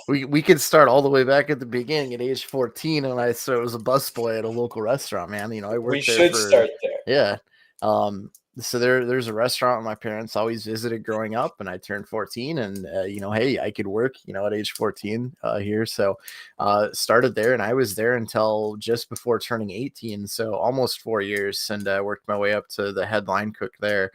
we could start all the way back at the beginning at age 14, and I was a busboy at a local restaurant, man. I We worked there should for start there. yeah. Um, so there's a restaurant my parents always visited growing up, and I turned 14, and hey, I could work, at age 14 here. So started there, and I was there until just before turning 18, so almost 4 years, and worked my way up to the head line cook there.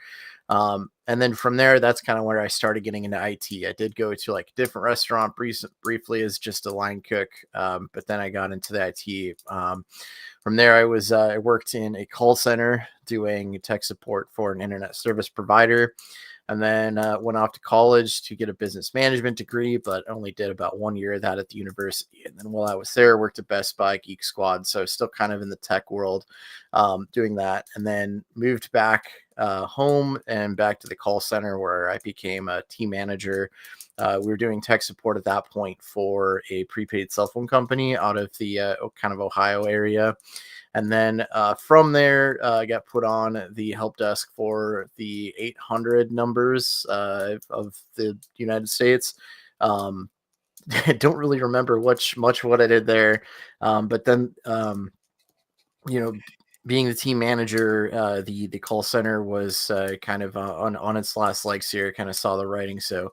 And then from there, that's kind of where I started getting into IT. I did go to like a different restaurant briefly as just a line cook, but then I got into the IT. From there, I worked in a call center doing tech support for an internet service provider, and then went off to college to get a business management degree, but only did about 1 year of that at the university. And then while I was there, I worked at Best Buy, Geek Squad, so still kind of in the tech world, doing that, and then moved back home and back to the call center where I became a team manager. We were doing tech support at that point for a prepaid cell phone company out of the kind of Ohio area. And then from there, I got put on the help desk for the 800 numbers of the United States. I don't really remember much what I did there, but then you know, being the team manager, the call center was kind of on its last legs here. Kind of saw the writing, so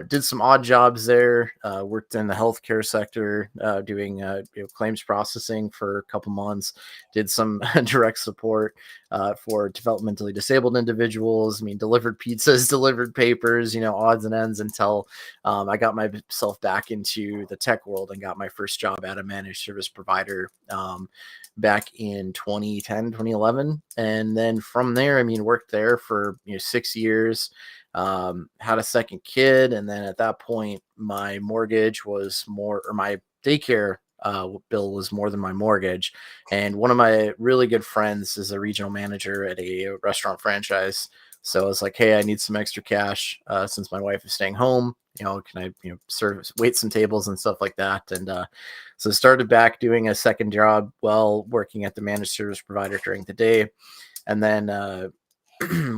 did some odd jobs there. Worked in the healthcare sector, doing claims processing for a couple months. Did some direct support for developmentally disabled individuals. I mean, delivered pizzas, delivered papers, odds and ends until I got myself back into the tech world and got my first job at a managed service provider. Back in 2010, 2011. And then from there, I mean, worked there for 6 years, had a second kid. And then at that point, my mortgage was more, or my daycare bill was more than my mortgage. And one of my really good friends is a regional manager at a restaurant franchise. So I was like, hey, I need some extra cash since my wife is staying home. Can I, wait some tables and stuff like that? And so started back doing a second job while working at the managed service provider during the day, and then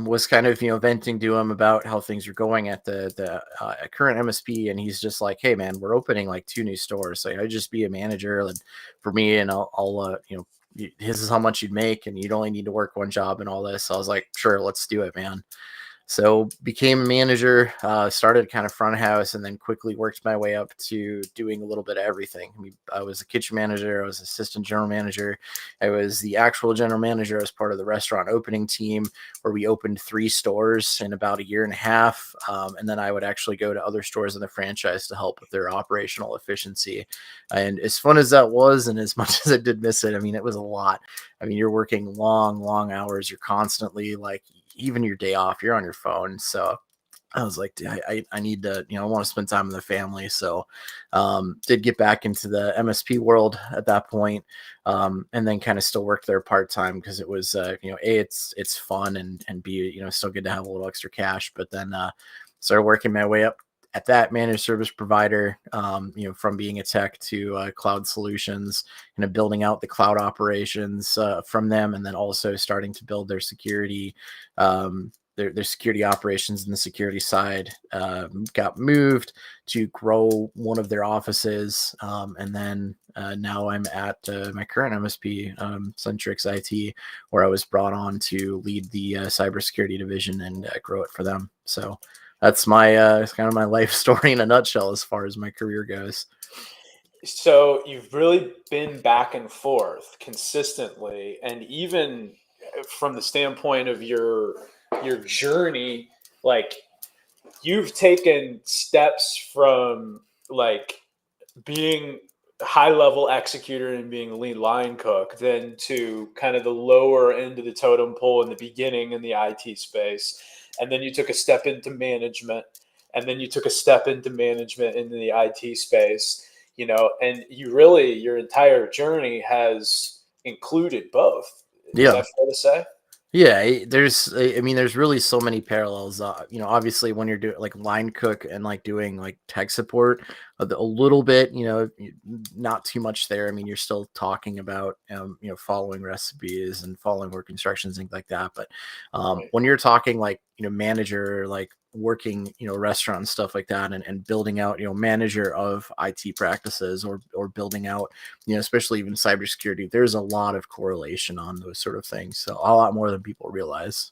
was kind of venting to him about how things are going at the current MSP, and he's just like, "Hey, man, we're opening like 2 new stores. Like, I'd just be a manager, and for me, and I'll this is how much you'd make, and you'd only need to work one job and all this." So I was like, "Sure, let's do it, man." So became a manager, started kind of front of house, and then quickly worked my way up to doing a little bit of everything. I was a kitchen manager, I was assistant general manager, I was the actual general manager as part of the restaurant opening team, where we opened 3 stores in about a year and a half. And then I would actually go to other stores in the franchise to help with their operational efficiency. And as fun as that was, and as much as I did miss it, I mean, it was a lot. I mean, you're working long hours. You're constantly like, even your day off, you're on your phone. So I was like, I need to, I want to spend time with the family. So did get back into the MSP world at that point, and then kind of still worked there part-time because it was, it's fun, and B, still good to have a little extra cash. But then started working my way up at that managed service provider, from being a tech to cloud solutions, kind of building out the cloud operations from them, and then also starting to build their security, their security operations and the security side. Got moved to grow one of their offices, and then now I'm at my current MSP, Centrix IT, where I was brought on to lead the cybersecurity division and grow it for them. So that's my kind of my life story in a nutshell as far as my career goes. So you've really been back and forth consistently, and even from the standpoint of your journey, like you've taken steps from like being high level executor and being a lead line cook, then to kind of the lower end of the totem pole in the beginning in the IT space. And then you took a step into management, and then you took a step into management in the IT space, and you really, your entire journey has included both. Is Yeah. that fair to say? Yeah, there's really so many parallels. Obviously when you're doing like line cook and like doing like tech support, a little bit, not too much there. I mean, you're still talking about, following recipes and following work instructions, things like that. But Right. when you're talking like, manager, like working, restaurant and stuff like that, and building out, manager of IT practices, or building out, especially even cybersecurity, there's a lot of correlation on those sort of things. So a lot more than people realize.